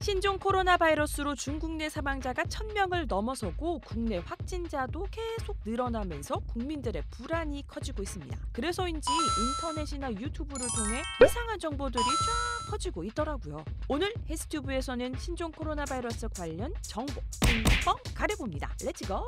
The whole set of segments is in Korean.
신종 코로나 바이러스로 중국 내 사망자가 1,000명을 넘어서고 국내 확진자도 계속 늘어나면서 국민들의 불안이 커지고 있습니다. 그래서인지 인터넷이나 유튜브를 통해 이상한 정보들이 쫙 퍼지고 있더라고요. 오늘 해스튜브에서는 신종 코로나 바이러스 관련 정보 뻥뻥 가려봅니다. 렛츠고!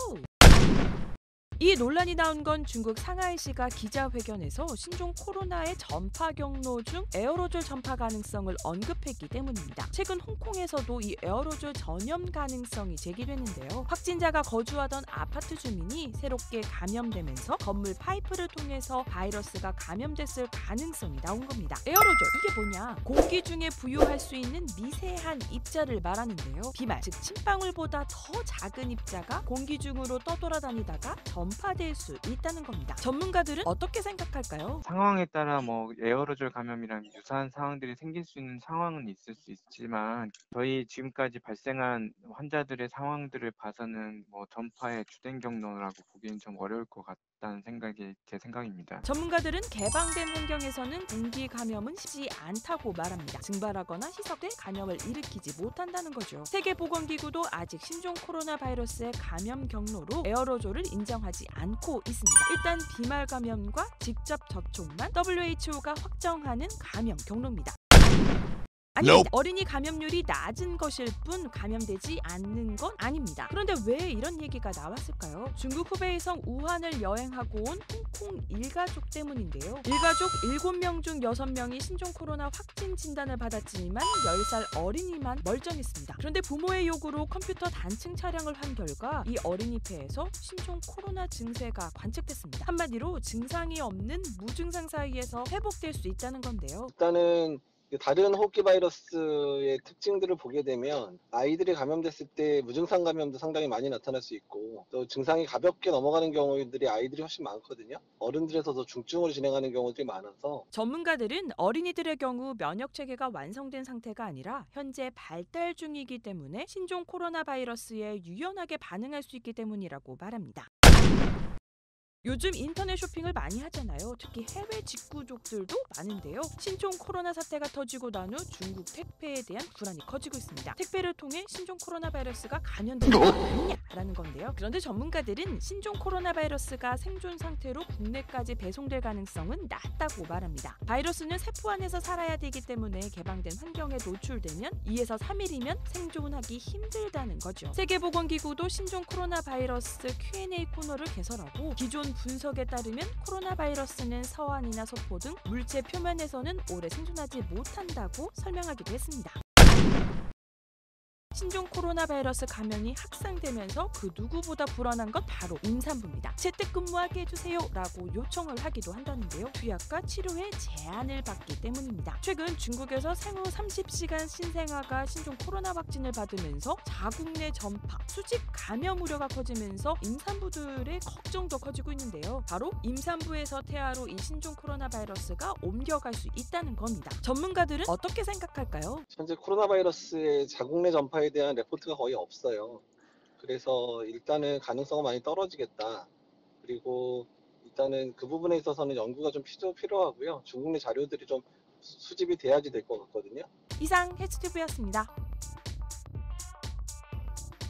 이 논란이 나온 건 중국 상하이시가 기자회견에서 신종 코로나의 전파 경로 중 에어로졸 전파 가능성을 언급했기 때문입니다. 최근 홍콩에서도 이 에어로졸 전염 가능성이 제기됐는데요. 확진자가 거주하던 아파트 주민이 새롭게 감염되면서 건물 파이프를 통해서 바이러스가 감염됐을 가능성이 나온 겁니다. 에어로졸, 이게 뭐냐? 공기 중에 부유할 수 있는 미세한 입자를 말하는데요. 비말, 즉 침방울보다 더 작은 입자가 공기 중으로 떠돌아다니다가 전파될 수 있다는 겁니다. 전문가들은 어떻게 생각할까요? 상황에 따라 에어로졸 감염이랑 유사한 상황들이 생길 수 있는 상황은 있을 수 있지만 저희 지금까지 발생한 환자들의 상황들을 봐서는 전파의 주된 경로라고 보기는 좀 어려울 것 같다는 생각이 제 생각입니다. 전문가들은 개방된 환경에서는 공기 감염은 쉽지 않다고 말합니다. 증발하거나 희석된 감염을 일으키지 못한다는 거죠. 세계보건기구도 아직 신종 코로나 바이러스의 감염 경로로 에어로졸을 인정하지 않고 있습니다. 일단 비말 감염과 직접 접촉만 WHO가 확정하는 감염 경로입니다. 아닙니다. 어린이 감염률이 낮은 것일 뿐 감염되지 않는 건 아닙니다. 그런데 왜 이런 얘기가 나왔을까요? 중국 후베이성 우한을 여행하고 온 홍콩 일가족 때문인데요. 일가족 7명 중 6명이 신종 코로나 확진 진단을 받았지만 10살 어린이만 멀쩡했습니다. 그런데 부모의 요구로 컴퓨터 단층 촬영을 한 결과 이 어린이 폐에서 신종 코로나 증세가 관측됐습니다. 한마디로 증상이 없는 무증상 사이에서 회복될 수 있다는 건데요. 일단은 다른 호흡기 바이러스의 특징들을 보게 되면 아이들이 감염됐을 때 무증상 감염도 상당히 많이 나타날 수 있고 또 증상이 가볍게 넘어가는 경우들이 아이들이 훨씬 많거든요. 어른들에서도 중증으로 진행하는 경우들이 많아서 전문가들은 어린이들의 경우 면역 체계가 완성된 상태가 아니라 현재 발달 중이기 때문에 신종 코로나 바이러스에 유연하게 반응할 수 있기 때문이라고 말합니다. 요즘 인터넷 쇼핑을 많이 하잖아요. 특히 해외 직구족들도 많은데요. 신종 코로나 사태가 터지고 난 후 중국 택배에 대한 불안이 커지고 있습니다. 택배를 통해 신종 코로나 바이러스가 감염된 거 아니냐라는 건데요. 그런데 전문가들은 신종 코로나 바이러스가 생존 상태로 국내까지 배송될 가능성은 낮다고 말합니다. 바이러스는 세포 안에서 살아야 되기 때문에 개방된 환경에 노출되면 2에서 3일이면 생존하기 힘들다는 거죠. 세계보건기구도 신종 코로나 바이러스 Q&A 코너를 개설하고 기존 분석에 따르면 코로나 바이러스는 서안이나 소포 등 물체 표면에서는 오래 생존하지 못한다고 설명하기도 했습니다. 신종 코로나 바이러스 감염이 확산되면서 그 누구보다 불안한 건 바로 임산부입니다. 재택근무하게 해주세요 라고 요청을 하기도 한다는데요. 투약과 치료에 제한을 받기 때문입니다. 최근 중국에서 생후 30시간 신생아가 신종 코로나 확진을 받으면서 자국 내 전파, 수직 감염 우려가 커지면서 임산부들의 걱정도 커지고 있는데요. 바로 임산부에서 태아로 이 신종 코로나 바이러스가 옮겨갈 수 있다는 겁니다. 전문가들은 어떻게 생각할까요? 현재 코로나 바이러스의 자국 내 전파에 대한 레포트가 거의 없어요. 그래서 일단은 가능성은 많이 떨어지겠다. 그리고 일단은 그 부분에 있어서는 연구가 좀 필요하고요. 중국 내 자료들이 좀 수집이 돼야지 될 것 같거든요. 이상 해스튜브였습니다.